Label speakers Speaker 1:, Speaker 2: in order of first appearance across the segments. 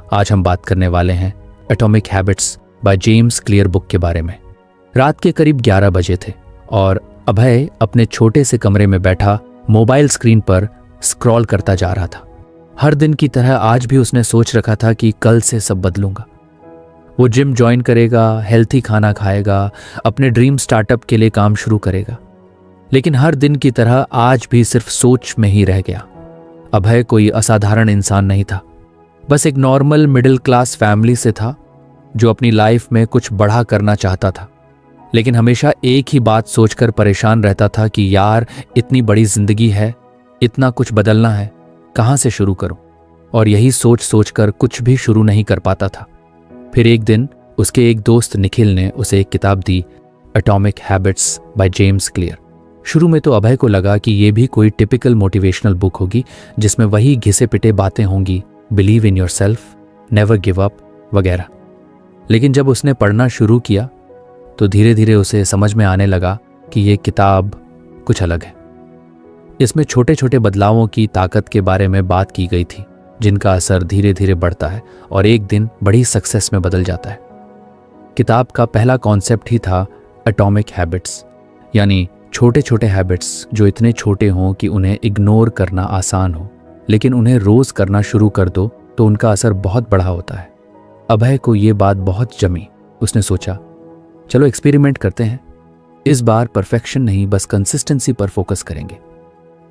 Speaker 1: आज हम बात करने वाले हैं atomic habits by James clear book के बारे में। रात के करीब 11 बजे थे और अभय अपने छोटे से कमरे में बैठा मोबाइल स्क्रीन पर स्क्रॉल करता जा रहा था। हर दिन की तरह आज भी उसने सोच रखा था कि कल से सब बदलूंगा। वो जिम ज्वाइन करेगा, हेल्थी खाना खाएगा, अपने ड्रीम स्टार्टअप के लिए काम शुरू करेगा। लेकिन हर दिन की तरह आज भी सिर्फ सोच में ही रह गया। अभय कोई असाधारण इंसान नहीं था, बस एक नॉर्मल मिडिल क्लास फैमिली से था जो अपनी लाइफ में कुछ बड़ा करना चाहता था। लेकिन हमेशा एक ही बात सोचकर परेशान रहता था कि यार इतनी बड़ी जिंदगी है, इतना कुछ बदलना है, कहाँ से शुरू करूं? और यही सोच सोचकर कुछ भी शुरू नहीं कर पाता था। फिर एक दिन उसके एक दोस्त निखिल ने उसे एक किताब दी, atomic habits by James Clear. शुरू में तो अभय को लगा कि ये भी कोई टिपिकल मोटिवेशनल बुक होगी जिसमें वही घिसे पिटे बातें होंगी, believe in yourself, never give up वगैरह। लेकिन जब उसने पढ़ना शुरू किया तो धीरे धीरे उसे समझ में आने लगा कि ये किताब कुछ अलग है। इसमें छोटे छोटे बदलावों की ताकत के बारे में बात की गई थी, जिनका असर धीरे धीरे बढ़ता है और एक दिन बड़ी सक्सेस में बदल जाता है। किताब का पहला कॉन्सेप्ट ही था एटॉमिक हैबिट्स, यानी छोटे छोटे हैबिट्स जो इतने छोटे हों कि उन्हें इग्नोर करना आसान हो, लेकिन उन्हें रोज करना शुरू कर दो तो उनका असर बहुत बड़ा होता है। अभय को ये बात बहुत जमी। उसने सोचा चलो एक्सपेरिमेंट करते हैं। इस बार परफेक्शन नहीं, बस कंसिस्टेंसी पर फोकस करेंगे।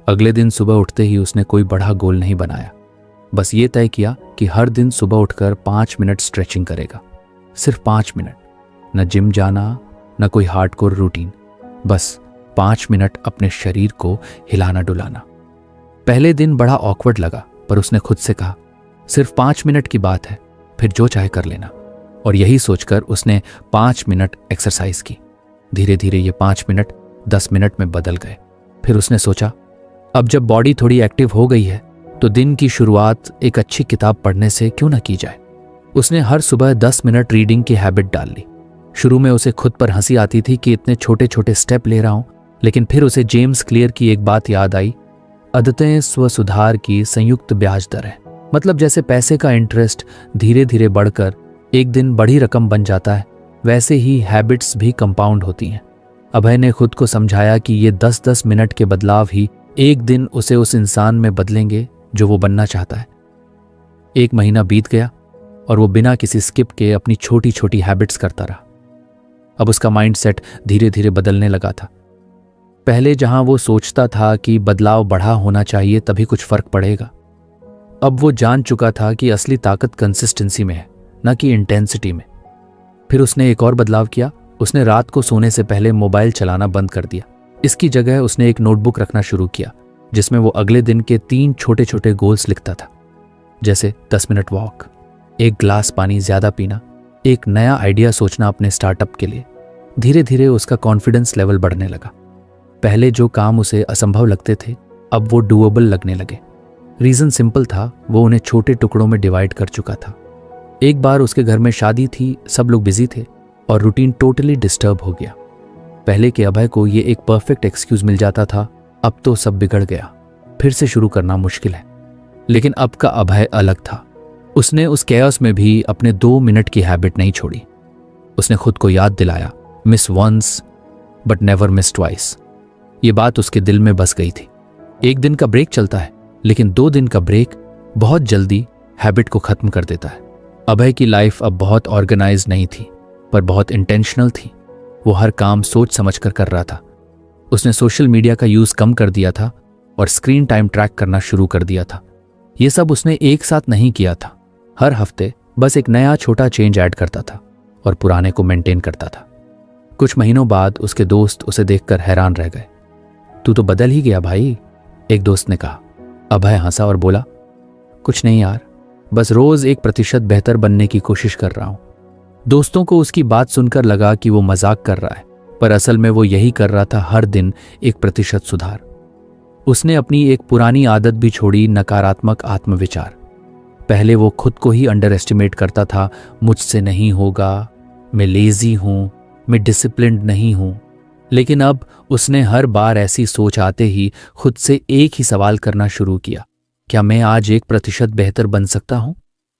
Speaker 1: अगले दिन सुबह उठते ही उसने कोई बड़ा गोल नहीं बनाया, बस ये तय किया कि हर दिन सुबह उठकर 5 मिनट स्ट्रेचिंग करेगा। सिर्फ 5 मिनट, न जिम जाना, न कोई हार्डकोर रूटीन, बस 5 मिनट अपने शरीर को हिलाना डुलाना। पहले दिन बड़ा ऑकवर्ड लगा, पर उसने खुद से कहा सिर्फ 5 मिनट की बात है, फिर जो चाहे कर लेना। और यही सोचकर उसने 5 मिनट एक्सरसाइज की। धीरे धीरे ये 5 मिनट 10 मिनट में बदल गए। फिर उसने सोचा अब जब बॉडी थोड़ी एक्टिव हो गई है तो दिन की शुरुआत एक अच्छी किताब पढ़ने से क्यों ना की जाए। उसने हर सुबह 10 मिनट रीडिंग की हैबिट डाल ली। शुरू में उसे खुद पर हंसी आती थी कि इतने छोटे छोटे स्टेप ले रहा हूं, लेकिन फिर उसे जेम्स क्लियर की एक बात याद आई, आदतें स्वसुधार की संयुक्त ब्याज दर है। मतलब जैसे पैसे का इंटरेस्ट धीरे धीरे बढ़कर एक दिन बड़ी रकम बन जाता है, वैसे ही हैबिट्स भी कंपाउंड होती हैं। अभय ने खुद को समझाया कि ये 10-10 मिनट के बदलाव ही एक दिन उसे उस इंसान में बदलेंगे जो वो बनना चाहता है। 1 महीना बीत गया और वो बिना किसी स्किप के अपनी छोटी छोटी हैबिट्स करता रहा। अब उसका माइंडसेट धीरे धीरे बदलने लगा था। पहले जहां वो सोचता था कि बदलाव बड़ा होना चाहिए तभी कुछ फर्क पड़ेगा, अब वो जान चुका था कि असली ताकत कंसिस्टेंसी में है, न कि इंटेंसिटी में। फिर उसने एक और बदलाव किया। उसने रात को सोने से पहले मोबाइल चलाना बंद कर दिया। इसकी जगह उसने एक नोटबुक रखना शुरू किया जिसमें वो अगले दिन के 3 छोटे छोटे गोल्स लिखता था, जैसे 10 मिनट वॉक, 1 ग्लास पानी ज्यादा पीना, एक नया आइडिया सोचना अपने स्टार्टअप के लिए। धीरे धीरे उसका कॉन्फिडेंस लेवल बढ़ने लगा। पहले जो काम उसे असंभव लगते थे अब वो डूएबल लगने लगे। रीजन सिंपल था, वो उन्हें छोटे टुकड़ों में डिवाइड कर चुका था। एक बार उसके घर में शादी थी, सब लोग बिजी थे और रूटीन टोटली डिस्टर्ब हो गया। पहले के अभय को ये एक परफेक्ट एक्सक्यूज मिल जाता था, अब तो सब बिगड़ गया, फिर से शुरू करना मुश्किल है। लेकिन अब का अभय अलग था। उसने उस कैओस में भी अपने 2 मिनट की हैबिट नहीं छोड़ी। उसने खुद को याद दिलाया, miss once but never miss twice. ये बात उसके दिल में बस गई थी। 1 दिन का ब्रेक चलता है, लेकिन 2 दिन का ब्रेक बहुत जल्दी हैबिट को खत्म कर देता है। अभय की लाइफ अब बहुत ऑर्गेनाइज नहीं थी, पर बहुत इंटेंशनल थी। वो हर काम सोच समझ कर रहा था। उसने सोशल मीडिया का यूज कम कर दिया था और स्क्रीन टाइम ट्रैक करना शुरू कर दिया था। ये सब उसने एक साथ नहीं किया था। हर हफ्ते बस एक नया छोटा चेंज ऐड करता था और पुराने को मेंटेन करता था। कुछ महीनों बाद उसके दोस्त उसे देखकर हैरान रह गए। तू तो बदल ही गया भाई, एक दोस्त ने कहा। अभय हंसा और बोला, कुछ नहीं यार, बस रोज 1% बेहतर बनने की कोशिश कर रहा हूं। दोस्तों को उसकी बात सुनकर लगा कि वो मजाक कर रहा है, पर असल में वो यही कर रहा था, हर दिन 1% सुधार। उसने अपनी एक पुरानी आदत भी छोड़ी, नकारात्मक आत्मविचार। पहले वो खुद को ही अंडर एस्टिमेट करता था, मुझसे नहीं होगा, मैं लेजी हूं, मैं डिसिप्लिन्ड नहीं हूं। लेकिन अब उसने हर बार ऐसी सोच आते ही खुद से एक ही सवाल करना शुरू किया, क्या मैं आज 1% बेहतर बन सकता हूं?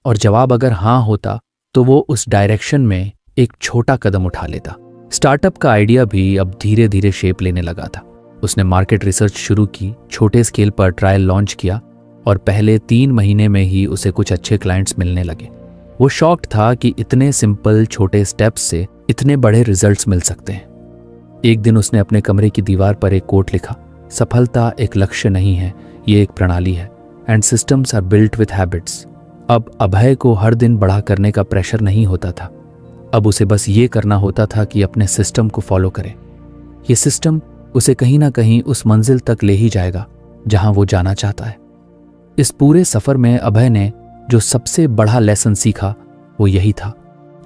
Speaker 1: और जवाब अगर हाँ होता तो वो उस डायरेक्शन में एक छोटा कदम उठा लेता। स्टार्टअप का आइडिया भी अब धीरे धीरे शेप लेने लगा था। उसने मार्केट रिसर्च शुरू की, छोटे स्केल पर ट्रायल लॉन्च किया और पहले 3 महीने में ही उसे कुछ अच्छे क्लाइंट्स मिलने लगे। वो शॉक्ड था कि इतने सिंपल छोटे स्टेप्स से इतने बड़े रिजल्ट्स मिल सकते हैं। एक दिन उसने अपने कमरे की दीवार पर एक कोट लिखा, सफलता एक लक्ष्य नहीं है, ये एक प्रणाली है, and systems are built with habits. अब अभय को हर दिन बड़ा करने का प्रेशर नहीं होता था। अब उसे बस ये करना होता था कि अपने सिस्टम को फॉलो करे। ये सिस्टम उसे कहीं ना कहीं उस मंजिल तक ले ही जाएगा जहां वो जाना चाहता है। इस पूरे सफर में अभय ने जो सबसे बड़ा लेसन सीखा वो यही था,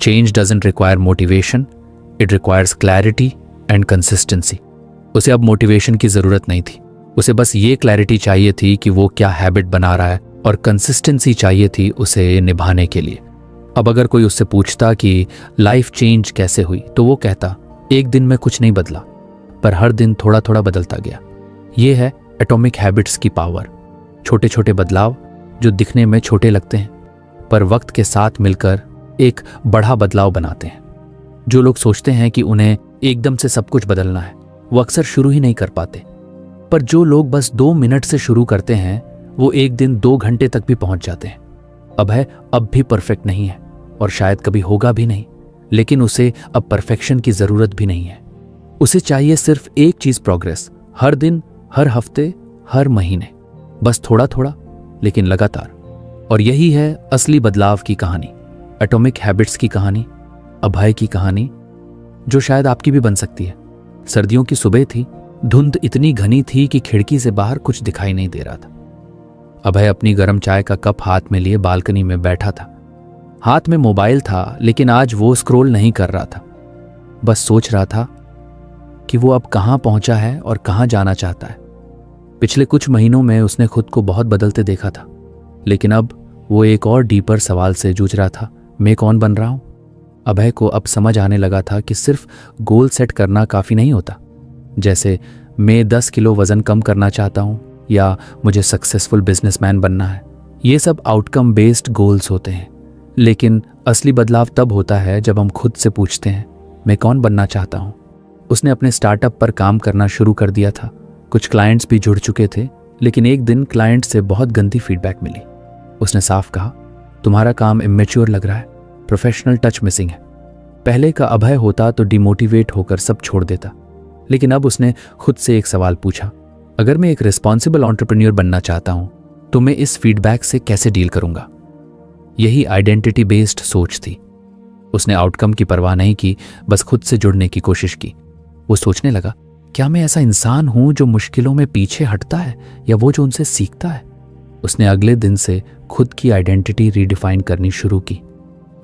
Speaker 1: change doesn't require motivation, it requires clarity and consistency. उसे अब मोटिवेशन की जरूरत नहीं थी, उसे बस ये क्लैरिटी चाहिए थी कि वो क्या हैबिट बना रहा है, और कंसिस्टेंसी चाहिए थी उसे निभाने के लिए। अब अगर कोई उससे पूछता कि लाइफ चेंज कैसे हुई, तो वो कहता, एक दिन में कुछ नहीं बदला, पर हर दिन थोड़ा थोड़ा बदलता गया। ये है एटॉमिक हैबिट्स की पावर। छोटे छोटे बदलाव जो दिखने में छोटे लगते हैं, पर वक्त के साथ मिलकर एक बड़ा बदलाव बनाते हैं। जो लोग सोचते हैं कि उन्हें एकदम से सब कुछ बदलना है, वो अक्सर शुरू ही नहीं कर पाते। पर जो लोग बस 2 मिनट से शुरू करते हैं, वो एक दिन 2 घंटे तक भी पहुंच जाते हैं। अभय अब भी परफेक्ट नहीं है और शायद कभी होगा भी नहीं, लेकिन उसे अब परफेक्शन की जरूरत भी नहीं है। उसे चाहिए सिर्फ एक चीज, प्रोग्रेस। हर दिन, हर हफ्ते, हर महीने, बस थोड़ा थोड़ा लेकिन लगातार। और यही है असली बदलाव की कहानी, एटॉमिक हैबिट्स की कहानी, अभय की कहानी, जो शायद आपकी भी बन सकती है। सर्दियों की सुबह थी, धुंध इतनी घनी थी कि खिड़की से बाहर कुछ दिखाई नहीं दे रहा था। अभय अपनी गर्म चाय का कप हाथ में लिए बालकनी में बैठा था। हाथ में मोबाइल था, लेकिन आज वो स्क्रॉल नहीं कर रहा था, बस सोच रहा था कि वो अब कहां पहुंचा है और कहां जाना चाहता है। पिछले कुछ महीनों में उसने खुद को बहुत बदलते देखा था, लेकिन अब वो एक और डीपर सवाल से जूझ रहा था, मैं कौन बन रहा हूं? अभय को अब समझ आने लगा था कि सिर्फ गोल सेट करना काफी नहीं होता। जैसे मैं 10 किलो वजन कम करना चाहता हूं, या मुझे सक्सेसफुल बिजनेसमैन बनना है, ये सब आउटकम बेस्ड गोल्स होते हैं। लेकिन असली बदलाव तब होता है जब हम खुद से पूछते हैं, मैं कौन बनना चाहता हूं? उसने अपने स्टार्टअप पर काम करना शुरू कर दिया था। कुछ क्लाइंट्स भी जुड़ चुके थे, लेकिन एक दिन क्लाइंट से बहुत गंदी फीडबैक मिली। उसने साफ कहा, तुम्हारा काम इमेच्योर लग रहा है, प्रोफेशनल टच मिसिंग है। पहले का अभय होता तो डिमोटिवेट होकर सब छोड़ देता, लेकिन अब उसने खुद से एक सवाल पूछा, अगर मैं एक रिस्पॉन्सिबल एंटरप्रेन्योर बनना चाहता हूं तो मैं इस फीडबैक से कैसे डील करूंगा? यही आइडेंटिटी बेस्ड सोच थी। उसने आउटकम की परवाह नहीं की, बस खुद से जुड़ने की कोशिश की। वो सोचने लगा, क्या मैं ऐसा इंसान हूं जो मुश्किलों में पीछे हटता है, या वो जो उनसे सीखता है? उसने अगले दिन से खुद की आइडेंटिटी रीडिफाइन करनी शुरू की।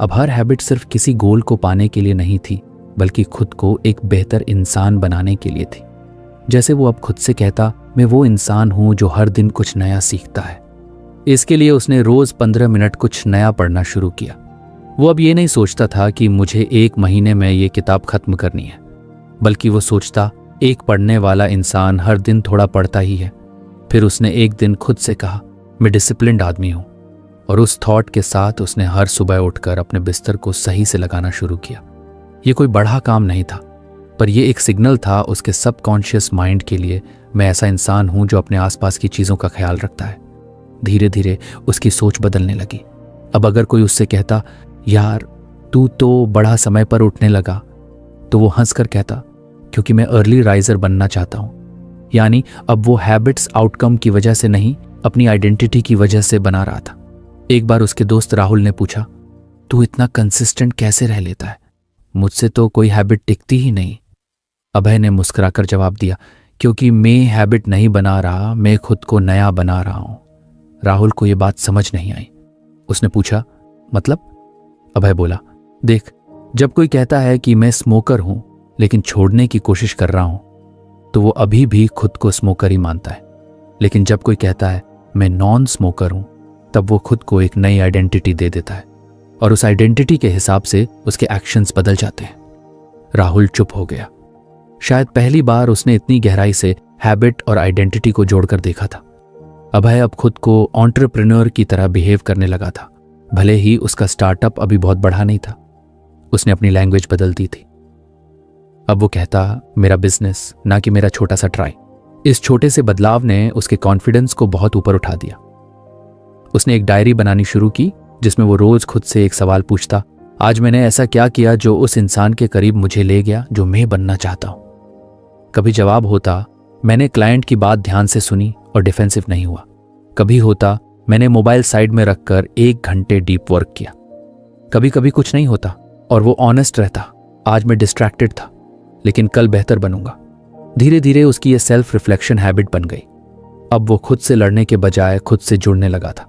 Speaker 1: अब हर हैबिट सिर्फ किसी गोल को पाने के लिए नहीं थी, बल्कि खुद को एक बेहतर इंसान बनाने के लिए थी। जैसे वो अब खुद से कहता, मैं वो इंसान हूं जो हर दिन कुछ नया सीखता है। इसके लिए उसने रोज 15 मिनट कुछ नया पढ़ना शुरू किया। वो अब ये नहीं सोचता था कि मुझे 1 महीने में ये किताब खत्म करनी है, बल्कि वो सोचता, एक पढ़ने वाला इंसान हर दिन थोड़ा पढ़ता ही है। फिर उसने एक दिन खुद से कहा, मैं डिसिप्लिन्ड आदमी हूं, और उस थॉट के साथ उसने हर सुबह उठकर अपने बिस्तर को सही से लगाना शुरू किया। ये कोई बड़ा काम नहीं था, पर यह एक सिग्नल था उसके सबकॉन्शियस माइंड के लिए, मैं ऐसा इंसान हूं जो अपने आसपास की चीजों का ख्याल रखता है। धीरे धीरे उसकी सोच बदलने लगी। अब अगर कोई उससे कहता, यार तू तो बड़ा समय पर उठने लगा, तो वो हंसकर कहता, क्योंकि मैं अर्ली राइजर बनना चाहता हूं। यानी अब वो हैबिट्स आउटकम की वजह से नहीं, अपनी आइडेंटिटी की वजह से बना रहा था। एक बार उसके दोस्त राहुल ने पूछा, तू इतना कंसिस्टेंट कैसे रह लेता है? मुझसे तो कोई हैबिट टिकती ही नहीं। अभय ने मुस्कुराकर जवाब दिया, क्योंकि मैं हैबिट नहीं बना रहा, मैं खुद को नया बना रहा हूं। राहुल को यह बात समझ नहीं आई। उसने पूछा, मतलब? अभय बोला, देख, जब कोई कहता है कि मैं स्मोकर हूं लेकिन छोड़ने की कोशिश कर रहा हूं, तो वो अभी भी खुद को स्मोकर ही मानता है। लेकिन जब कोई कहता है मैं नॉन स्मोकर हूं, तब वो खुद को एक नई आइडेंटिटी दे देता है, और उस आइडेंटिटी के हिसाब से उसके एक्शंस बदल जाते हैं। राहुल चुप हो गया। शायद पहली बार उसने इतनी गहराई से हैबिट और आइडेंटिटी को जोड़कर देखा था। अभय अब खुद को एंटरप्रेन्योर की तरह बिहेव करने लगा था। भले ही उसका स्टार्टअप अभी बहुत बढ़ा नहीं था। उसने अपनी लैंग्वेज बदल दी थी। अब वो कहता, मेरा बिजनेस, ना कि मेरा छोटा सा ट्राई। इस छोटे से बदलाव ने उसके कॉन्फिडेंस को बहुत ऊपर उठा दिया। उसने एक डायरी बनानी शुरू की जिसमें वो रोज खुद से एक सवाल पूछता, आज मैंने ऐसा क्या किया जो उस इंसान के करीब मुझे ले गया जो मैं बनना चाहता हूं। कभी जवाब होता, मैंने क्लाइंट की बात ध्यान से सुनी और डिफेंसिव नहीं हुआ। कभी होता, मैंने मोबाइल साइड में रखकर 1 घंटे डीप वर्क किया। कभी कभी कुछ नहीं होता और वो ऑनेस्ट रहता, आज मैं डिस्ट्रैक्टेड था लेकिन कल बेहतर बनूंगा। धीरे धीरे उसकी ये सेल्फ रिफ्लेक्शन हैबिट बन गई। अब वो खुद से लड़ने के बजाय खुद से जुड़ने लगा था।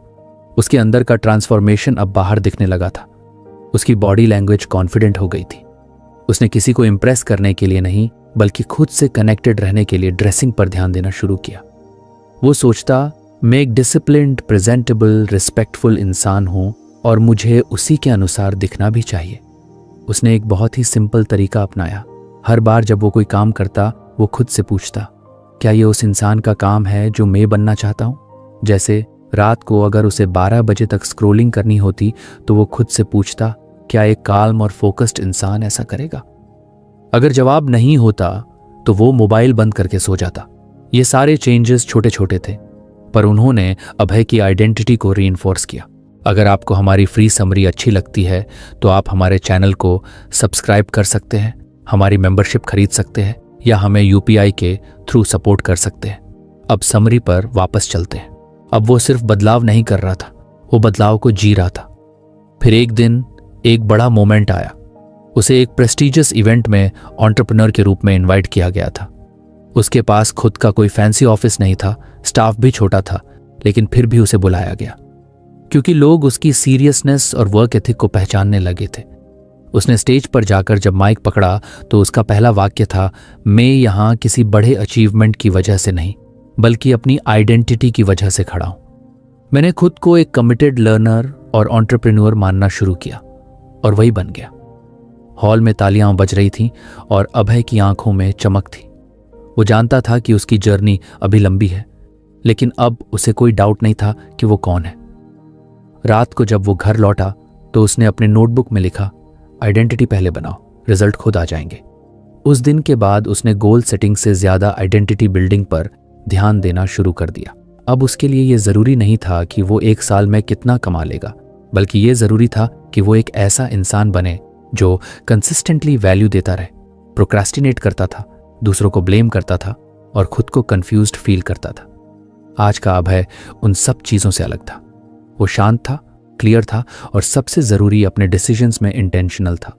Speaker 1: उसके अंदर का ट्रांसफॉर्मेशन अब बाहर दिखने लगा था। उसकी बॉडी लैंग्वेज कॉन्फिडेंट हो गई थी। उसने किसी को इम्प्रेस करने के लिए नहीं बल्कि खुद से कनेक्टेड रहने के लिए ड्रेसिंग पर ध्यान देना शुरू किया। वो सोचता, मैं एक डिसिप्लिन्ड, प्रेजेंटेबल, रिस्पेक्टफुल इंसान हूं और मुझे उसी के अनुसार दिखना भी चाहिए। उसने एक बहुत ही सिंपल तरीका अपनाया। हर बार जब वो कोई काम करता वो खुद से पूछता, क्या ये उस इंसान का काम है जो मैं बनना चाहता हूं। जैसे रात को अगर उसे 12 बजे तक स्क्रोलिंग करनी होती तो वो खुद से पूछता, क्या एक काल्म और फोकस्ड इंसान ऐसा करेगा। अगर जवाब नहीं होता तो वो मोबाइल बंद करके सो जाता। ये सारे चेंजेस छोटे छोटे थे पर उन्होंने अभय की आइडेंटिटी को रीइंफोर्स किया। अगर आपको हमारी फ्री समरी अच्छी लगती है तो आप हमारे चैनल को सब्सक्राइब कर सकते हैं, हमारी मेंबरशिप खरीद सकते हैं या हमें यूपीआई के थ्रू सपोर्ट कर सकते हैं। अब समरी पर वापस चलते हैं। अब वो सिर्फ बदलाव नहीं कर रहा था, वो बदलाव को जी रहा था। फिर एक दिन एक बड़ा मोमेंट आया। उसे एक प्रेस्टिजियस इवेंट में एंटरप्रेन्योर के रूप में इनवाइट किया गया था। उसके पास खुद का कोई फैंसी ऑफिस नहीं था, स्टाफ भी छोटा था, लेकिन फिर भी उसे बुलाया गया क्योंकि लोग उसकी सीरियसनेस और वर्क एथिक को पहचानने लगे थे। उसने स्टेज पर जाकर जब माइक पकड़ा तो उसका पहला वाक्य था, मैं यहाँ किसी बड़े अचीवमेंट की वजह से नहीं बल्कि अपनी आइडेंटिटी की वजह से खड़ा हूं। मैंने खुद को एक कमिटेड लर्नर और एंटरप्रेन्योर मानना शुरू किया और वही बन गया। हॉल में तालियां बज रही थीं और अभय की आंखों में चमक थी। वो जानता था कि उसकी जर्नी अभी लंबी है, लेकिन अब उसे कोई डाउट नहीं था कि वो कौन है। रात को जब वो घर लौटा तो उसने अपने नोटबुक में लिखा, आइडेंटिटी पहले बनाओ, रिजल्ट खुद आ जाएंगे। उस दिन के बाद उसने गोल सेटिंग से ज्यादा आइडेंटिटी बिल्डिंग पर ध्यान देना शुरू कर दिया। अब उसके लिए यह जरूरी नहीं था कि वो 1 साल में कितना कमा लेगा, बल्कि यह जरूरी था कि वो एक ऐसा इंसान बने जो कंसिस्टेंटली वैल्यू देता रहे, प्रोक्रेस्टिनेट करता था, दूसरों को ब्लेम करता था और खुद को कंफ्यूज्ड फील करता था। आज का अभय उन सब चीजों से अलग था। वो शांत था, क्लियर था और सबसे जरूरी अपने डिसीजंस में इंटेंशनल था।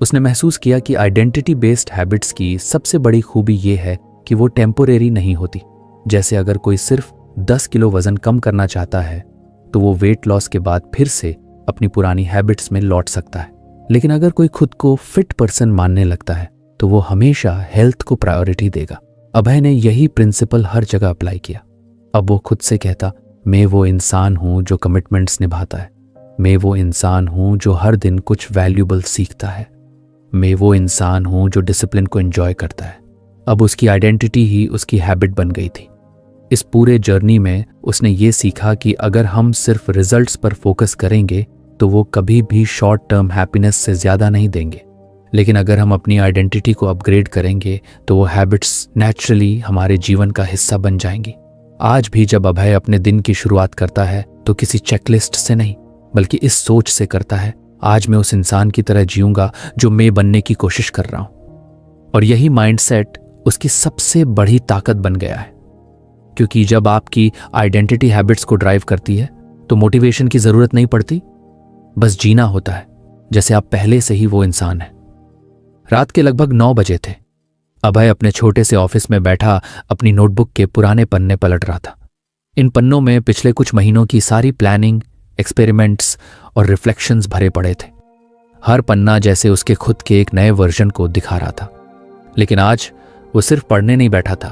Speaker 1: उसने महसूस किया कि आइडेंटिटी बेस्ड हैबिट्स की सबसे बड़ी खूबी यह है कि वो टेम्पोरेरी नहीं होती। जैसे अगर कोई सिर्फ 10 किलो वजन कम करना चाहता है तो वो वेट लॉस के बाद फिर से अपनी पुरानी हैबिट्स में लौट सकता है, लेकिन अगर कोई खुद को फिट पर्सन मानने लगता है तो वो हमेशा हेल्थ को प्रायोरिटी देगा। अभय ने यही प्रिंसिपल हर जगह अप्लाई किया। अब वो खुद से कहता, मैं वो इंसान हूं जो कमिटमेंट्स निभाता है, मैं वो इंसान हूं जो हर दिन कुछ वैल्यूबल सीखता है, मैं वो इंसान हूं जो डिसिप्लिन को एंजॉय करता है। अब उसकी आइडेंटिटी ही उसकी हैबिट बन गई थी। इस पूरे जर्नी में उसने ये सीखा कि अगर हम सिर्फ रिजल्ट्स पर फोकस करेंगे तो वो कभी भी शॉर्ट टर्म हैप्पीनेस से ज़्यादा नहीं देंगे, लेकिन अगर हम अपनी आइडेंटिटी को अपग्रेड करेंगे तो वो हैबिट्स नेचुरली हमारे जीवन का हिस्सा बन जाएंगी। आज भी जब अभय अपने दिन की शुरुआत करता है तो किसी चेकलिस्ट से नहीं बल्कि इस सोच से करता है, आज मैं उस इंसान की तरह जीऊंगा जो मैं बनने की कोशिश कर रहा हूं। और यही माइंडसेट उसकी सबसे बड़ी ताकत बन गया है, क्योंकि जब आपकी आइडेंटिटी हैबिट्स को ड्राइव करती है तो मोटिवेशन की जरूरत नहीं पड़ती, बस जीना होता है जैसे आप पहले से ही वो इंसान है। रात के लगभग 9 बजे थे। अभय अपने छोटे से ऑफिस में बैठा अपनी नोटबुक के पुराने पन्ने पलट रहा था। इन पन्नों में पिछले कुछ महीनों की सारी प्लानिंग, एक्सपेरिमेंट्स और रिफ्लेक्शंस भरे पड़े थे। हर पन्ना जैसे उसके खुद के एक नए वर्जन को दिखा रहा था। लेकिन आज वो सिर्फ पढ़ने नहीं बैठा था,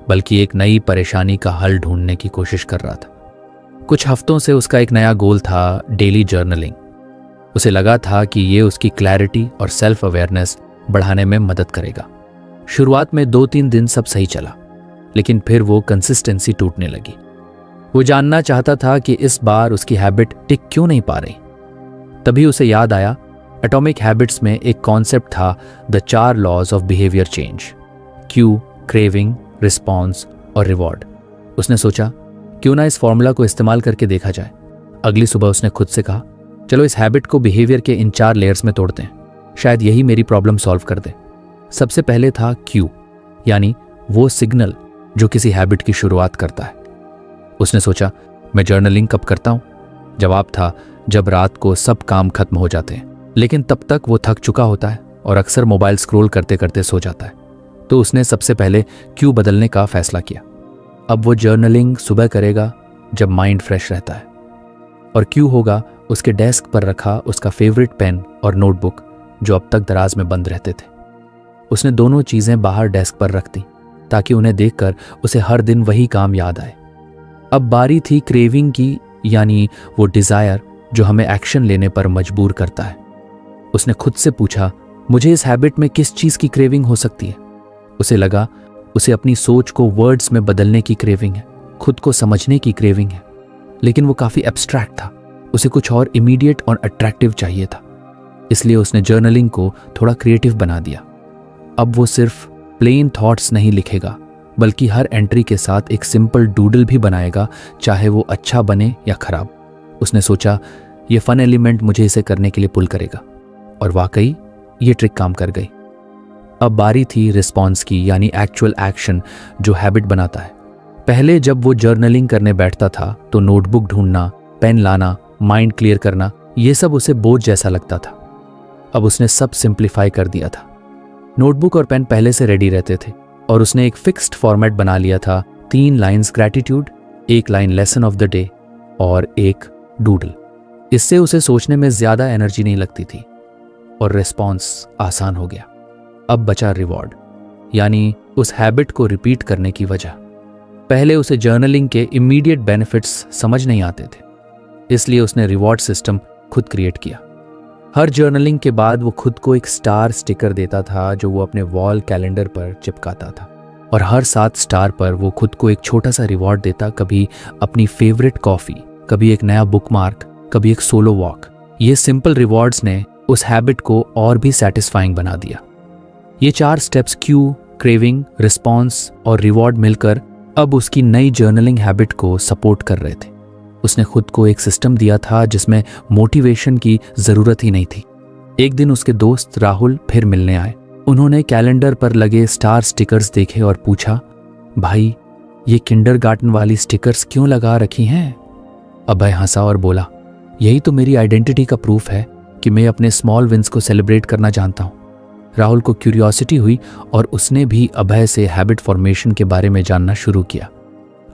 Speaker 1: बल्कि एक नई परेशानी का हल ढूंढने की कोशिश कर रहा था। कुछ हफ्तों से उसका एक नया गोल था, डेली जर्नलिंग। उसे लगा था कि ये उसकी क्लैरिटी और सेल्फ अवेयरनेस बढ़ाने में मदद करेगा। शुरुआत में 2-3 दिन सब सही चला, लेकिन फिर वो कंसिस्टेंसी टूटने लगी। वो जानना चाहता था कि इस बार उसकी हैबिट टिक क्यों नहीं पा रही। तभी उसे याद आया, एटॉमिक हैबिट्स में एक कॉन्सेप्ट था, the 4 laws of behaviour change, cue, craving, response और रिवॉर्ड। उसने सोचा क्यों ना इस फॉर्मूला को इस्तेमाल करके देखा जाए। अगली सुबह उसने खुद से कहा, चलो इस हैबिट को बिहेवियर के इन 4 लेयर्स में तोड़ते हैं, शायद यही मेरी प्रॉब्लम सॉल्व कर दे। सबसे पहले था क्यू, यानी वो सिग्नल जो किसी हैबिट की शुरुआत करता है। उसने सोचा, मैं जर्नलिंग कब करता हूं? जवाब था, जब रात को सब काम खत्म हो जाते हैं, लेकिन तब तक वो थक चुका होता है और अक्सर मोबाइल स्क्रॉल करते करते सो जाता है। तो उसने सबसे पहले क्यू बदलने का फैसला किया। अब वो जर्नलिंग सुबह करेगा जब माइंड फ्रेश रहता है, और क्यू होगा उसके डेस्क पर रखा उसका फेवरेट पेन और नोटबुक जो अब तक दराज में बंद रहते थे। उसने दोनों चीज़ें बाहर डेस्क पर रख दी ताकि उन्हें देखकर उसे हर दिन वही काम याद आए। अब बारी थी क्रेविंग की, यानी वो डिज़ायर जो हमें एक्शन लेने पर मजबूर करता है। उसने खुद से पूछा, मुझे इस हैबिट में किस चीज़ की क्रेविंग हो सकती है? उसे लगा उसे अपनी सोच को वर्ड्स में बदलने की क्रेविंग है, खुद को समझने की क्रेविंग है, लेकिन वो काफ़ी एब्स्ट्रैक्ट था। उसे कुछ और इमीडिएट और अट्रैक्टिव चाहिए था। इसलिए उसने जर्नलिंग को थोड़ा क्रिएटिव बना दिया। अब वो सिर्फ प्लेन थॉट्स नहीं लिखेगा, बल्कि हर एंट्री के साथ एक सिंपल डूडल भी बनाएगा, चाहे वो अच्छा बने या खराब। उसने सोचा, ये फन एलिमेंट मुझे इसे करने के लिए पुल करेगा, और वाकई ये ट्रिक काम कर गई। अब बारी थी रिस्पॉन्स की, यानी एक्चुअल एक्शन जो हैबिट बनाता है। पहले जब वो जर्नलिंग करने बैठता था तो नोटबुक ढूंढना, पेन लाना, माइंड क्लियर करना, ये सब उसे बोझ जैसा लगता था। अब उसने सब सिंप्लीफाई कर दिया था। नोटबुक और पेन पहले से रेडी रहते थे और उसने एक फिक्स्ड फॉर्मेट बना लिया था, 3 lines gratitude, 1 line lesson of the day और 1 डूडल। इससे उसे सोचने में ज्यादा एनर्जी नहीं लगती थी और रिस्पॉन्स आसान हो गया। अब बचा रिवॉर्ड, यानी उस हैबिट को रिपीट करने की वजह। पहले उसे जर्नलिंग के इमीडिएट बेनिफिट्स समझ नहीं आते थे, इसलिए उसने रिवॉर्ड सिस्टम खुद क्रिएट किया। हर जर्नलिंग के बाद वो खुद को एक स्टार स्टिकर देता था जो वो अपने वॉल कैलेंडर पर चिपकाता था, और हर 7 स्टार पर वो खुद को एक छोटा सा रिवॉर्ड देता, कभी अपनी फेवरेट कॉफी, कभी एक नया बुकमार्क, कभी एक सोलो वॉक। ये सिंपल रिवॉर्ड्स ने उस हैबिट को और भी सेटिस्फाइंग बना दिया। ये 4 स्टेप्स, क्यू, क्रेविंग, रिस्पॉन्स और रिवॉर्ड, मिलकर अब उसकी नई जर्नलिंग हैबिट को सपोर्ट कर रहे थे। उसने खुद को एक सिस्टम दिया था जिसमें मोटिवेशन की जरूरत ही नहीं थी। एक दिन उसके दोस्त राहुल फिर मिलने आए। उन्होंने कैलेंडर पर लगे स्टार स्टिकर्स देखे और पूछा, भाई ये किंडरगार्टन वाली स्टिकर्स क्यों लगा रखी हैं? अभय हंसा और बोला, यही तो मेरी आइडेंटिटी का प्रूफ है कि मैं अपने स्मॉल विंस को सेलिब्रेट करना जानता हूँ। राहुल को क्यूरियोसिटी हुई और उसने भी अभय से हैबिट फॉर्मेशन के बारे में जानना शुरू किया।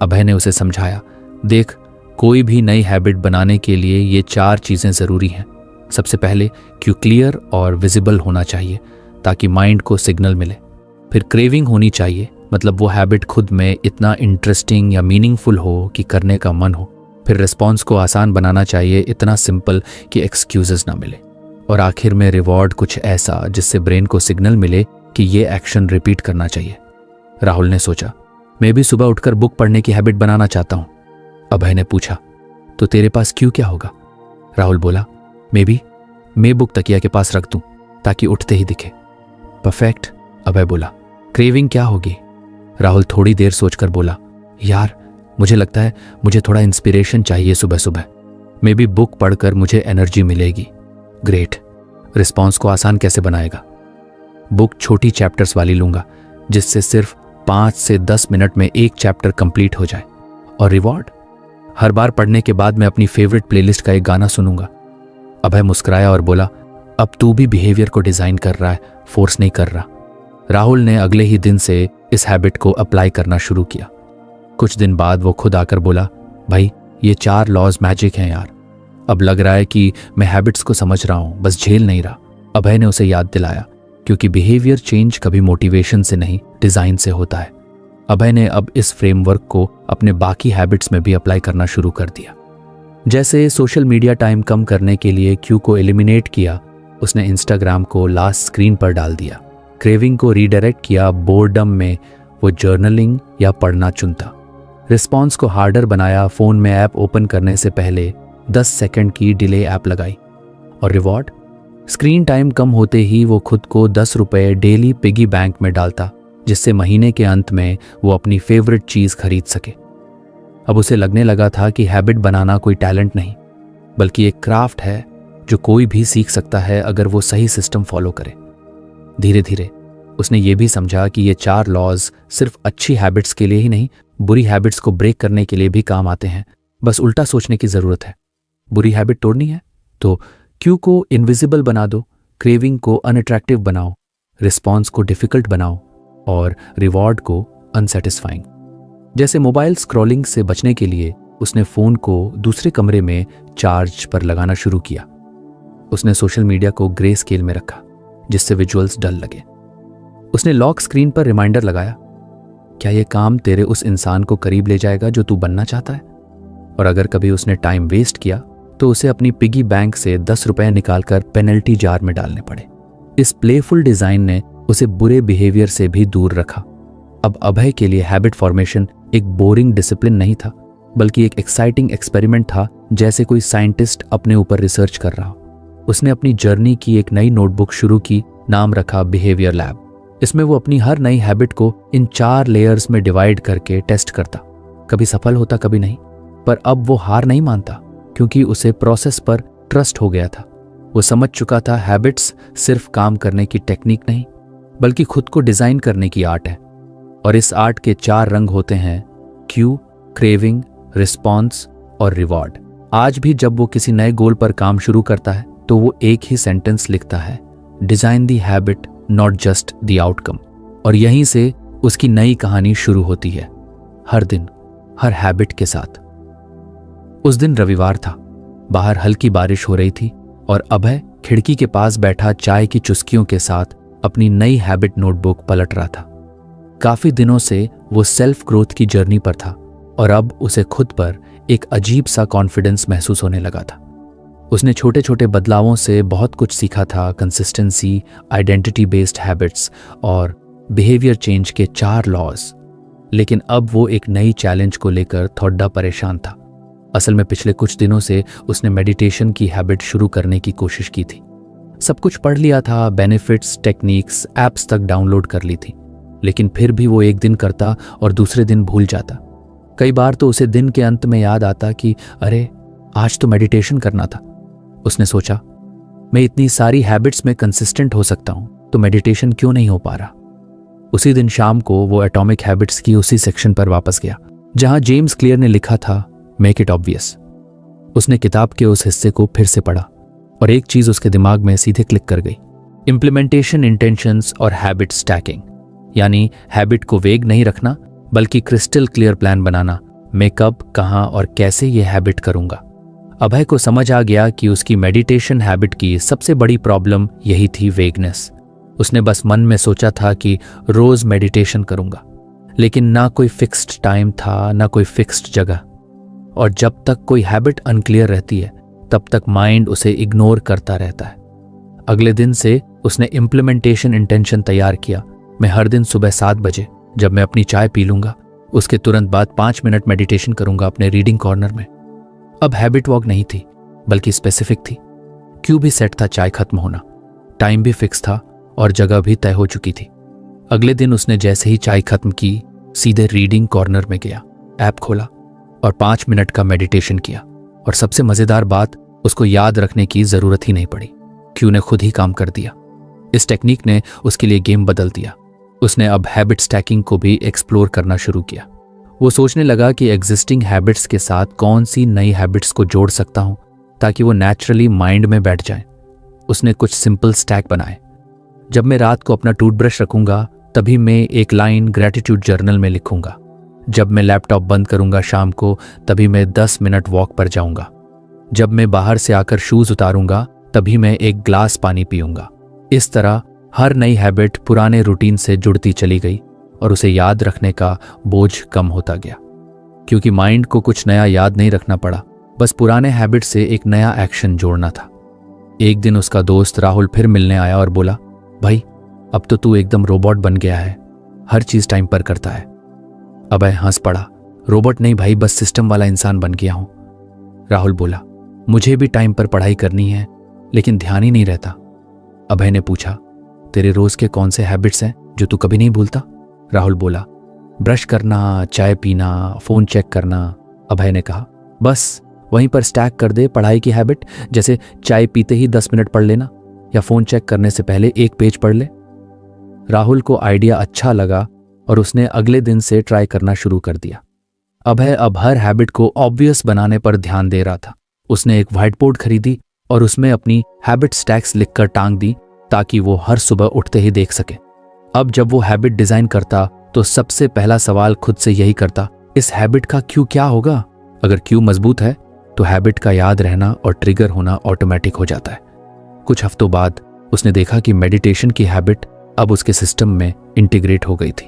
Speaker 1: अभय ने उसे समझाया, देख, कोई भी नई हैबिट बनाने के लिए ये 4 चीज़ें ज़रूरी हैं। सबसे पहले क्यू क्लियर और विजिबल होना चाहिए ताकि माइंड को सिग्नल मिले। फिर क्रेविंग होनी चाहिए, मतलब वो हैबिट खुद में इतना इंटरेस्टिंग या मीनिंगफुल हो कि करने का मन हो। फिर रिस्पॉन्स को आसान बनाना चाहिए, इतना सिंपल कि एक्सक्यूजेस ना मिले। और आखिर में रिवॉर्ड कुछ ऐसा जिससे ब्रेन को सिग्नल मिले कि ये एक्शन रिपीट करना चाहिए। राहुल ने सोचा, मैं भी सुबह उठकर बुक पढ़ने की हैबिट बनाना चाहता हूँ। अभय ने पूछा, तो तेरे पास क्यों क्या होगा? राहुल बोला, मैं बुक तकिया के पास रख दूं ताकि उठते ही दिखे। परफेक्ट, अभय बोला। क्रेविंग क्या होगी? राहुल थोड़ी देर सोचकर बोला, यार मुझे लगता है मुझे थोड़ा इंस्पिरेशन चाहिए सुबह सुबह। मैं भी बुक पढ़कर मुझे एनर्जी मिलेगी। ग्रेट। रिस्पॉन्स को आसान कैसे बनाएगा? बुक छोटी चैप्टर्स वाली लूंगा जिससे सिर्फ 5 से 10 मिनट में एक चैप्टर कंप्लीट हो जाए। और रिवॉर्ड, हर बार पढ़ने के बाद मैं अपनी फेवरेट प्लेलिस्ट का एक गाना सुनूंगा। अभय मुस्कुराया और बोला, अब तू भी बिहेवियर को डिजाइन कर रहा है, फोर्स नहीं कर रहा। राहुल ने अगले ही दिन से इस हैबिट को अप्लाई करना शुरू किया। कुछ दिन बाद वो खुद आकर बोला, भाई ये 4 लॉज मैजिक हैं यार। अब लग रहा है कि मैं हैबिट्स को समझ रहा हूं, बस झेल नहीं रहा। अभय ने उसे याद दिलाया, क्योंकि बिहेवियर चेंज कभी मोटिवेशन से नहीं, डिजाइन से होता है। अभय ने अब इस फ्रेमवर्क को अपने बाकी हैबिट्स में भी अप्लाई करना शुरू कर दिया। जैसे सोशल मीडिया टाइम कम करने के लिए क्यू को एलिमिनेट किया, उसने इंस्टाग्राम को लास्ट स्क्रीन पर डाल दिया। क्रेविंग को रीडायरेक्ट किया, बोर्डम में वो जर्नलिंग या पढ़ना चुनता। रिस्पॉन्स को हार्डर बनाया, फोन में ऐप ओपन करने से पहले 10 सेकंड की डिले ऐप लगाई। और रिवॉर्ड? स्क्रीन टाइम कम होते ही वो खुद को 10 रुपये डेली पिगी बैंक में डालता, जिससे महीने के अंत में वो अपनी फेवरेट चीज खरीद सके। अब उसे लगने लगा था कि हैबिट बनाना कोई टैलेंट नहीं, बल्कि एक क्राफ्ट है जो कोई भी सीख सकता है अगर वो सही सिस्टम फॉलो करे। धीरे धीरे उसने ये भी समझा कि ये 4 लॉज सिर्फ अच्छी हैबिट्स के लिए ही नहीं, बुरी हैबिट्स को ब्रेक करने के लिए भी काम आते हैं। बस उल्टा सोचने की जरूरत है। बुरी हैबिट तोड़नी है तो क्यू को इनविजिबल बना दो, क्रेविंग को अनअट्रैक्टिव बनाओ, रिस्पॉन्स को डिफिकल्ट बनाओ और रिवॉर्ड को अनसेटिस्फाइंग। जैसे मोबाइल स्क्रॉलिंग से बचने के लिए उसने फोन को दूसरे कमरे में चार्ज पर लगाना शुरू किया। उसने सोशल मीडिया को ग्रे स्केल में रखा, जिससे विजुअल्स डल लगे। उसने लॉक स्क्रीन पर रिमाइंडर लगाया, क्या यह काम तेरे उस इंसान को करीब ले जाएगा जो तू बनना चाहता है? और अगर कभी उसने टाइम वेस्ट किया तो उसे अपनी पिगी बैंक से 10 रुपए निकालकर पेनल्टी जार में डालने पड़े। इस प्लेफुल डिजाइन ने उसे बुरे बिहेवियर से भी दूर रखा। अब अभय के लिए हैबिट फॉर्मेशन एक बोरिंग डिसिप्लिन नहीं था, बल्कि एक एक्साइटिंग एक्सपेरिमेंट था, जैसे कोई साइंटिस्ट अपने ऊपर रिसर्च कर रहा हो। उसने अपनी जर्नी की एक नई नोटबुक शुरू की, नाम रखा बिहेवियर लैब। इसमें वो अपनी हर नई हैबिट को इन 4 लेयर्स में डिवाइड करके टेस्ट करता। कभी सफल होता, कभी नहीं, पर अब वो हार नहीं मानता, क्योंकि उसे प्रोसेस पर ट्रस्ट हो गया था। वो समझ चुका था हैबिट्स सिर्फ काम करने की टेक्निक नहीं, बल्कि खुद को डिजाइन करने की आर्ट है। और इस आर्ट के 4 रंग होते हैं: क्यू, क्रेविंग, रिस्पॉन्स और रिवॉर्ड। आज भी जब वो किसी नए गोल पर काम शुरू करता है तो वो एक ही सेंटेंस लिखता है, design the habit not just the outcome. और यहीं से उसकी नई कहानी शुरू होती है, हर दिन हर हैबिट के साथ। उस दिन रविवार था, बाहर हल्की बारिश हो रही थी और अभय खिड़की के पास बैठा चाय की चुस्कियों के साथ अपनी नई हैबिट नोटबुक पलट रहा था। काफी दिनों से वो सेल्फ ग्रोथ की जर्नी पर था और अब उसे खुद पर एक अजीब सा कॉन्फिडेंस महसूस होने लगा था। उसने छोटे छोटे बदलावों से बहुत कुछ सीखा था, कंसिस्टेंसी, आइडेंटिटी बेस्ड हैबिट्स और बिहेवियर चेंज के 4 लॉज। लेकिन अब वो एक नई चैलेंज को लेकर थोड़ा परेशान था। असल में पिछले कुछ दिनों से उसने मेडिटेशन की हैबिट शुरू करने की कोशिश की थी। सब कुछ पढ़ लिया था, बेनिफिट्स, टेक्निक्स, एप्स तक डाउनलोड कर ली थी, लेकिन फिर भी वो एक दिन करता और दूसरे दिन भूल जाता। कई बार तो उसे दिन के अंत में याद आता कि अरे, आज तो मेडिटेशन करना था। उसने सोचा, मैं इतनी सारी हैबिट्स में कंसिस्टेंट हो सकता हूं, तो मेडिटेशन क्यों नहीं हो पा रहा। उसी दिन शाम को वो एटॉमिक हैबिट्स की उसी सेक्शन पर वापस गया जहां जेम्स क्लियर ने लिखा था, मेक इट ऑब्वियस। उसने किताब के उस हिस्से को फिर से पढ़ा और एक चीज उसके दिमाग में सीधे क्लिक कर गई, इंप्लीमेंटेशन इंटेंशंस और हैबिट स्टैकिंग। यानी हैबिट को वेग नहीं रखना, बल्कि क्रिस्टल क्लियर प्लान बनाना, मैं कब, कहां और कैसे ये हैबिट करूंगा। अभय को समझ आ गया कि उसकी मेडिटेशन हैबिट की सबसे बड़ी प्रॉब्लम यही थी, वेगनेस। उसने बस मन में सोचा था कि रोज मेडिटेशन करूंगा, लेकिन ना कोई फिक्स्ड टाइम था, ना कोई फिक्स्ड जगह। और जब तक कोई हैबिट अनक्लियर रहती है, तब तक माइंड उसे इग्नोर करता रहता है। अगले दिन से उसने इम्प्लीमेंटेशन इंटेंशन तैयार किया, मैं हर दिन सुबह 7 बजे जब मैं अपनी चाय पी लूंगा, उसके तुरंत बाद 5 मिनट मेडिटेशन करूंगा अपने रीडिंग कॉर्नर में। अब हैबिट वॉक नहीं थी, बल्कि स्पेसिफिक थी। क्यों भी सेट था, चाय खत्म होना, टाइम भी फिक्स था और जगह भी तय हो चुकी थी। अगले दिन उसने जैसे ही चाय खत्म की, सीधे रीडिंग कॉर्नर में गया, ऐप खोला और 5 मिनट का मेडिटेशन किया। और सबसे मजेदार बात, उसको याद रखने की जरूरत ही नहीं पड़ी, क्यू ने खुद ही काम कर दिया। इस टेक्निक ने उसके लिए गेम बदल दिया। उसने अब हैबिट स्टैकिंग को भी एक्सप्लोर करना शुरू किया। वो सोचने लगा कि एग्जिस्टिंग हैबिट्स के साथ कौन सी नई हैबिट्स को जोड़ सकता हूं ताकि वो नेचुरली माइंड में बैठ जाएं। उसने कुछ सिंपल स्टैक बनाए। जब मैं रात को अपना टूथब्रश रखूंगा, तभी मैं एक लाइन ग्रैटिट्यूड जर्नल में लिखूंगा। जब मैं लैपटॉप बंद करूंगा शाम को, तभी मैं 10 मिनट वॉक पर जाऊंगा। जब मैं बाहर से आकर शूज उतारूंगा, तभी मैं एक ग्लास पानी पीऊंगा। इस तरह हर नई हैबिट पुराने रूटीन से जुड़ती चली गई और उसे याद रखने का बोझ कम होता गया, क्योंकि माइंड को कुछ नया याद नहीं रखना पड़ा, बस पुराने हैबिट से एक नया एक्शन जोड़ना था। एक दिन उसका दोस्त राहुल फिर मिलने आया और बोला, भाई अब तो तू एकदम रोबोट बन गया है, हर चीज टाइम पर करता है। अभय हंस पड़ा, रोबोट नहीं भाई, बस सिस्टम वाला इंसान बन गया हूं। राहुल बोला, मुझे भी टाइम पर पढ़ाई करनी है, लेकिन ध्यान ही नहीं रहता। अभय ने पूछा, तेरे रोज के कौन से हैबिट्स हैं जो तू कभी नहीं भूलता? राहुल बोला, ब्रश करना, चाय पीना, फोन चेक करना। अभय ने कहा, बस वहीं पर स्टैक कर दे पढ़ाई की हैबिट, जैसे चाय पीते ही 10 मिनट पढ़ लेना या फोन चेक करने से पहले 1 पेज पढ़ ले। राहुल को आइडिया अच्छा लगा और उसने अगले दिन से ट्राई करना शुरू कर दिया। अभय अब हर हैबिट को ऑब्वियस बनाने पर ध्यान दे रहा था। उसने एक व्हाइट बोर्ड खरीदी और उसमें अपनी हैबिट स्टैक्स लिखकर टांग दी ताकि वो हर सुबह उठते ही देख सके। अब जब वो हैबिट डिजाइन करता तो सबसे पहला सवाल खुद से यही करता, इस हैबिट का क्यू क्या होगा? अगर क्यू मजबूत है तो हैबिट का याद रहना और ट्रिगर होना ऑटोमेटिक हो जाता है। कुछ हफ्तों बाद उसने देखा कि मेडिटेशन की हैबिट अब उसके सिस्टम में इंटीग्रेट हो गई थी।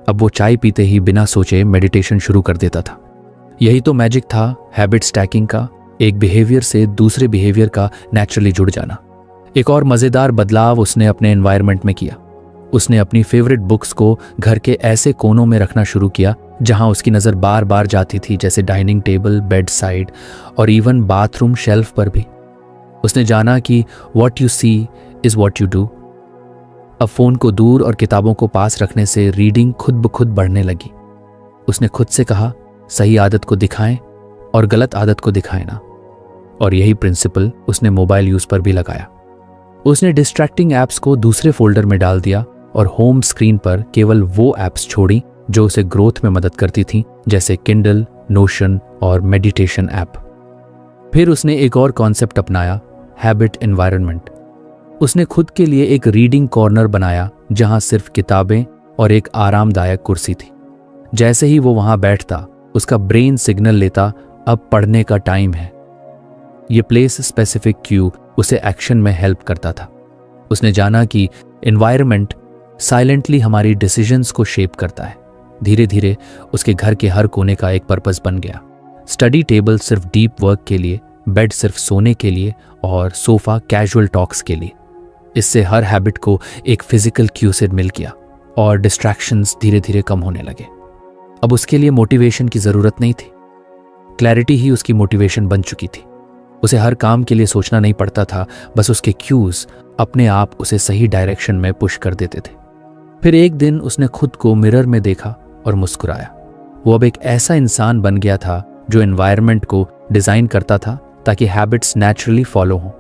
Speaker 1: अब वो चाय पीते ही बिना सोचे मेडिटेशन शुरू कर देता था। यही तो मैजिक था हैबिट स्टैकिंग का, एक बिहेवियर से दूसरे बिहेवियर का नेचुरली जुड़ जाना। एक और मजेदार बदलाव उसने अपने एनवायरनमेंट में किया। उसने अपनी फेवरेट बुक्स को घर के ऐसे कोनों में रखना शुरू किया जहां उसकी नज़र बार बार जाती थी, जैसे डाइनिंग टेबल, बेड साइड और इवन बाथरूम शेल्फ पर भी। उसने जाना कि what you see is what you do. अब फोन को दूर और किताबों को पास रखने से रीडिंग खुद ब खुद बढ़ने लगी। उसने खुद से कहा, सही आदत को दिखाएं और गलत आदत को दिखाएं ना। और यही प्रिंसिपल उसने मोबाइल यूज पर भी लगाया। उसने डिस्ट्रैक्टिंग एप्स को दूसरे फोल्डर में डाल दिया और होम स्क्रीन पर केवल वो एप्स छोड़ी जो उसे ग्रोथ में मदद करती थीं, जैसे किंडल, नोशन और मेडिटेशन ऐप। फिर उसने एक और कॉन्सेप्ट अपनाया, हैबिट एनवायरनमेंट। उसने खुद के लिए एक रीडिंग कॉर्नर बनाया जहां सिर्फ किताबें और एक आरामदायक कुर्सी थी। जैसे ही वो वहां बैठता, उसका ब्रेन सिग्नल लेता, अब पढ़ने का टाइम है। ये प्लेस स्पेसिफिक क्यू उसे एक्शन में हेल्प करता था। उसने जाना कि एनवायरनमेंट साइलेंटली हमारी डिसीजंस को शेप करता है। धीरे धीरे उसके घर के हर कोने का एक पर्पस बन गया। स्टडी टेबल सिर्फ डीप वर्क के लिए, बेड सिर्फ सोने के लिए और सोफा कैजुअल टॉक्स के लिए। इससे हर हैबिट को एक फिजिकल क्यू से मिल गया और डिस्ट्रैक्शंस धीरे धीरे कम होने लगे। अब उसके लिए मोटिवेशन की जरूरत नहीं थी, क्लैरिटी ही उसकी मोटिवेशन बन चुकी थी। उसे हर काम के लिए सोचना नहीं पड़ता था, बस उसके क्यूज अपने आप उसे सही डायरेक्शन में पुश कर देते थे। फिर एक दिन उसने खुद को मिरर में देखा और मुस्कुराया। वो अब एक ऐसा इंसान बन गया था जो एनवायरनमेंट को डिजाइन करता था ताकि हैबिट्स नेचुरली फॉलो हों।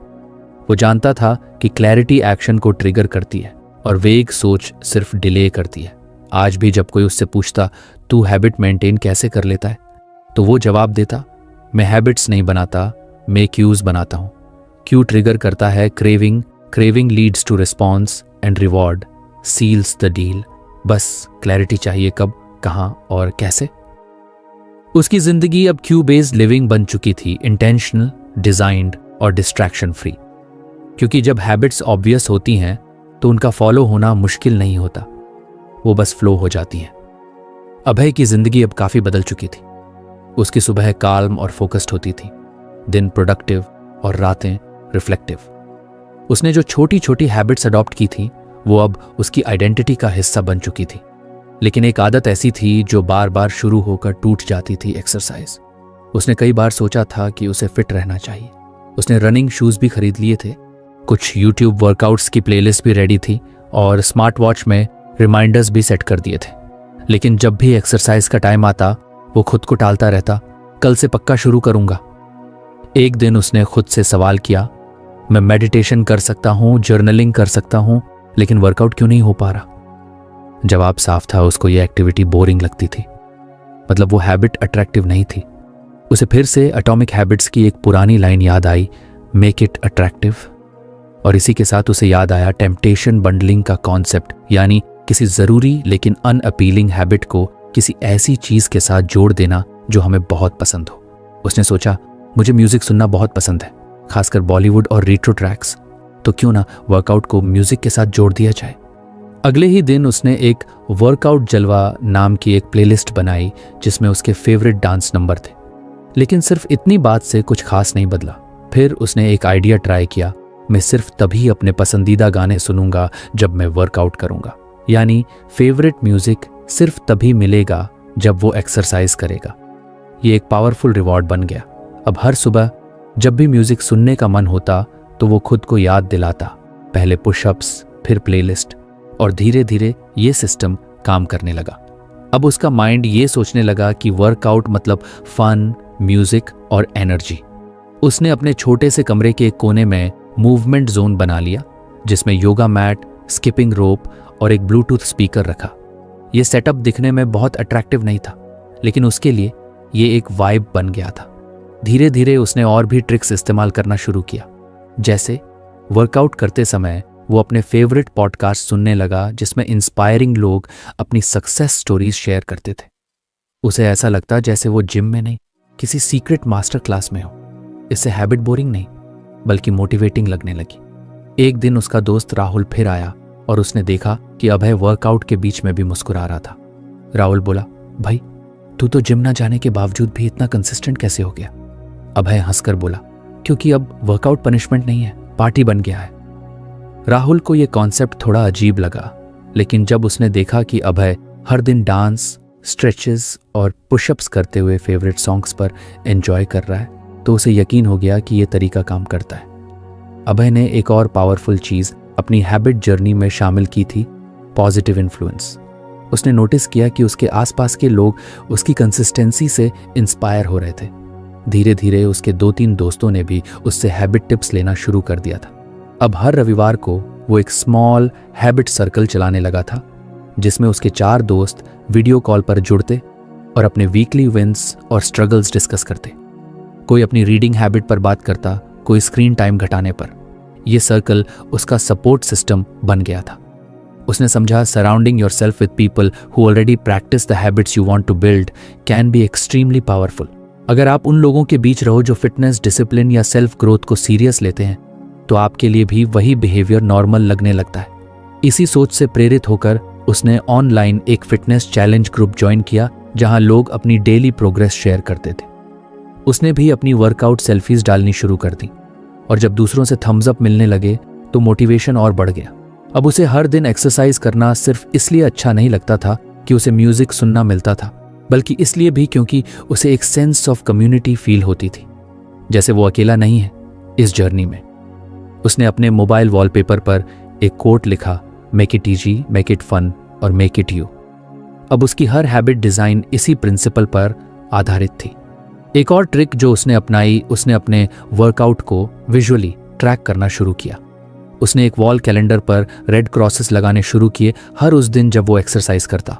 Speaker 1: वो जानता था कि क्लैरिटी एक्शन को ट्रिगर करती है और वेग सोच सिर्फ डिले करती है। आज भी जब कोई उससे पूछता, तू हैबिट मेंटेन कैसे कर लेता है, तो वो जवाब देता, मैं हैबिट्स नहीं बनाता, मैं क्यूज बनाता हूं। क्यू ट्रिगर करता है craving, craving leads to response and reward seals the deal. बस क्लैरिटी चाहिए, कब, कहां और कैसे। उसकी जिंदगी अब क्यू बेस्ड लिविंग बन चुकी थी, इंटेंशनल, डिजाइंड और डिस्ट्रैक्शन फ्री। क्योंकि जब हैबिट्स ऑब्वियस होती हैं तो उनका फॉलो होना मुश्किल नहीं होता, वो बस फ्लो हो जाती हैं। अभय की जिंदगी अब काफी बदल चुकी थी। उसकी सुबह काल्म और फोकस्ड होती थी, दिन प्रोडक्टिव और रातें रिफ्लेक्टिव। उसने जो छोटी छोटी हैबिट्स अडॉप्ट की थी वो अब उसकी आइडेंटिटी का हिस्सा बन चुकी थी। लेकिन एक आदत ऐसी थी जो बार बार शुरू होकर टूट जाती थी, एक्सरसाइज। उसने कई बार सोचा था कि उसे फिट रहना चाहिए। उसने रनिंग शूज भी खरीद लिए थे, कुछ यूट्यूब वर्कआउट्स की प्लेलिस्ट भी रेडी थी और स्मार्ट वॉच में रिमाइंडर्स भी सेट कर दिए थे। लेकिन जब भी एक्सरसाइज का टाइम आता वो खुद को टालता रहता, कल से पक्का शुरू करूंगा। एक दिन उसने खुद से सवाल किया, मैं मेडिटेशन कर सकता हूं, जर्नलिंग कर सकता हूं, लेकिन वर्कआउट क्यों नहीं हो पा रहा? जवाब साफ था, उसको यह एक्टिविटी बोरिंग लगती थी। मतलब वो हैबिट अट्रैक्टिव नहीं थी। उसे फिर से एटॉमिक हैबिट्स की एक पुरानी लाइन याद आई, मेक इट अट्रैक्टिव। और इसी के साथ उसे याद आया टेम्पटेशन बंडलिंग का कॉन्सेप्ट, यानी किसी जरूरी लेकिन अनअपीलिंग हैबिट को किसी ऐसी चीज के साथ जोड़ देना जो हमें बहुत पसंद हो। उसने सोचा, मुझे म्यूजिक सुनना बहुत पसंद है, खासकर बॉलीवुड और रेट्रो ट्रैक्स, तो क्यों ना वर्कआउट को म्यूजिक के साथ जोड़ दिया जाए। अगले ही दिन उसने एक वर्कआउट जलवा नाम की एक प्लेलिस्ट बनाई जिसमें उसके फेवरेट डांस नंबर थे। लेकिन सिर्फ इतनी बात से कुछ खास नहीं बदला। फिर उसने एक आइडिया ट्राई किया, मैं सिर्फ तभी अपने पसंदीदा गाने सुनूंगा जब मैं वर्कआउट करूंगा। यानी फेवरेट म्यूजिक सिर्फ तभी मिलेगा जब वो एक्सरसाइज करेगा। ये एक पावरफुल रिवॉर्ड बन गया। अब हर सुबह जब भी म्यूजिक सुनने का मन होता तो वो खुद को याद दिलाता, पहले पुशअप्स, फिर प्लेलिस्ट, और धीरे धीरे ये सिस्टम काम करने लगा। अब उसका माइंड ये सोचने लगा कि वर्कआउट मतलब फन, म्यूजिक और एनर्जी। उसने अपने छोटे से कमरे के एक कोने में मूवमेंट जोन बना लिया, जिसमें योगा मैट, स्किपिंग रोप और एक ब्लूटूथ स्पीकर रखा। ये सेटअप दिखने में बहुत अट्रैक्टिव नहीं था, लेकिन उसके लिए ये एक वाइब बन गया था। धीरे धीरे उसने और भी ट्रिक्स इस्तेमाल करना शुरू किया, जैसे वर्कआउट करते समय वो अपने फेवरेट पॉडकास्ट सुनने लगा जिसमें इंस्पायरिंग लोग अपनी सक्सेस स्टोरीज शेयर करते थे। उसे ऐसा लगता जैसे वो जिम में नहीं, किसी सीक्रेट मास्टर क्लास में हो। इससे हैबिट बोरिंग नहीं बल्कि मोटिवेटिंग लगने लगी। एक दिन उसका दोस्त राहुल फिर आया और उसने देखा कि अभय वर्कआउट के बीच में भी मुस्कुरा रहा था। राहुल बोला, भाई तू तो जिम ना जाने के बावजूद भी इतना कंसिस्टेंट कैसे हो गया? अभय हंसकर बोला, क्योंकि अब वर्कआउट पनिशमेंट नहीं है, पार्टी बन गया है। राहुल को यह कॉन्सेप्ट थोड़ा अजीब लगा, लेकिन जब उसने देखा कि अभय हर दिन डांस, स्ट्रेचेस और पुशअप्स करते हुए फेवरेट सॉन्ग्स पर एंजॉय कर रहा है, तो उसे यकीन हो गया कि यह तरीका काम करता है। अभय ने एक और पावरफुल चीज अपनी हैबिट जर्नी में शामिल की थी, पॉजिटिव इन्फ्लुएंस। उसने नोटिस किया कि उसके आसपास के लोग उसकी कंसिस्टेंसी से इंस्पायर हो रहे थे। धीरे धीरे उसके 2-3 दोस्तों ने भी उससे हैबिट टिप्स लेना शुरू कर दिया था। अब हर रविवार को वो एक स्मॉल हैबिट सर्कल चलाने लगा था, जिसमें उसके 4 दोस्त वीडियो कॉल पर जुड़ते और अपने वीकली विंस और स्ट्रगल्स डिस्कस करते। कोई अपनी रीडिंग हैबिट पर बात करता, कोई स्क्रीन टाइम घटाने पर। यह सर्कल उसका सपोर्ट सिस्टम बन गया था। उसने समझा surrounding yourself with people who already practise the habits you want to build can be extremely powerful. अगर आप उन लोगों के बीच रहो जो फिटनेस, डिसिप्लिन या सेल्फ ग्रोथ को सीरियस लेते हैं, तो आपके लिए भी वही बिहेवियर नॉर्मल लगने लगता है। इसी सोच से प्रेरित होकर उसने ऑनलाइन एक फिटनेस चैलेंज ग्रुप ज्वाइन किया, जहां लोग अपनी डेली प्रोग्रेस शेयर करते थे। उसने भी अपनी वर्कआउट सेल्फीज डालनी शुरू कर दी, और जब दूसरों से थम्स अप मिलने लगे तो मोटिवेशन और बढ़ गया। अब उसे हर दिन एक्सरसाइज करना सिर्फ इसलिए अच्छा नहीं लगता था कि उसे म्यूजिक सुनना मिलता था, बल्कि इसलिए भी क्योंकि उसे एक सेंस ऑफ कम्युनिटी फील होती थी, जैसे वो अकेला नहीं है इस जर्नी में। उसने अपने मोबाइल वॉलपेपर पर एक कोट लिखा, make it easy, make it fun और मेक इट यू। अब उसकी हर हैबिट डिजाइन इसी प्रिंसिपल पर आधारित थी। एक और ट्रिक जो उसने अपनाई, उसने अपने वर्कआउट को विजुअली ट्रैक करना शुरू किया। उसने एक वॉल कैलेंडर पर रेड क्रॉसेस लगाने शुरू किए हर उस दिन जब वो एक्सरसाइज करता,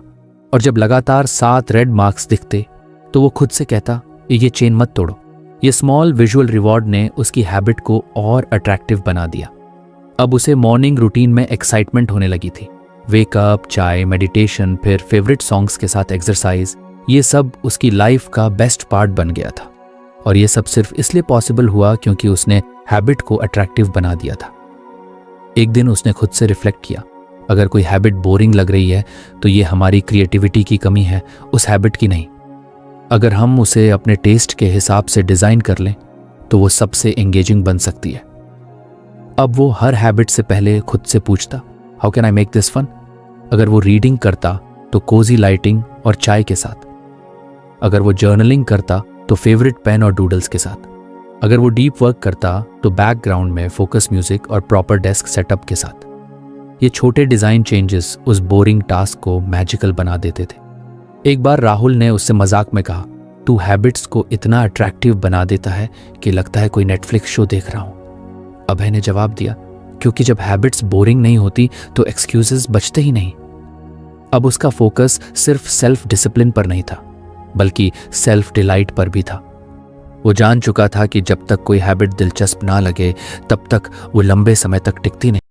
Speaker 1: और जब लगातार 7 रेड मार्क्स दिखते तो वो खुद से कहता, ये चेन मत तोड़ो। ये स्मॉल विजुअल रिवॉर्ड ने उसकी हैबिट को और अट्रैक्टिव बना दिया। अब उसे मॉर्निंग रूटीन में एक्साइटमेंट होने लगी थी। वेकअप, चाय, मेडिटेशन, फिर फेवरेट सॉन्ग्स के साथ एक्सरसाइज, ये सब उसकी लाइफ का बेस्ट पार्ट बन गया था। और ये सब सिर्फ इसलिए पॉसिबल हुआ क्योंकि उसने हैबिट को अट्रैक्टिव बना दिया था। एक दिन उसने खुद से रिफ्लेक्ट किया, अगर कोई हैबिट बोरिंग लग रही है तो ये हमारी क्रिएटिविटी की कमी है, उस हैबिट की नहीं। अगर हम उसे अपने टेस्ट के हिसाब से डिजाइन कर लें तो वो सबसे एंगेजिंग बन सकती है। अब वो हर हैबिट से पहले खुद से पूछता, how can I make this fun? अगर वो रीडिंग करता तो कोजी लाइटिंग और चाय के साथ। अगर वो जर्नलिंग करता तो फेवरेट पेन और डूडल्स के साथ। अगर वो डीप वर्क करता तो बैकग्राउंड में फोकस म्यूजिक और प्रॉपर डेस्क सेटअप के साथ। ये छोटे डिजाइन चेंजेस उस बोरिंग टास्क को मैजिकल बना देते थे। एक बार राहुल ने उससे मजाक में कहा, तू हैबिट्स को इतना अट्रैक्टिव बना देता है कि लगता है कोई नेटफ्लिक्स शो देख रहा हूं। अभय ने जवाब दिया, क्योंकि जब हैबिट्स बोरिंग नहीं होती तो एक्सक्यूजेस बचते ही नहीं। अब उसका फोकस सिर्फ सेल्फ डिसिप्लिन पर नहीं था, बल्कि सेल्फ डिलाइट पर भी था। वो जान चुका था कि जब तक कोई हैबिट दिलचस्प ना लगे तब तक वो लंबे समय तक टिकती नहीं।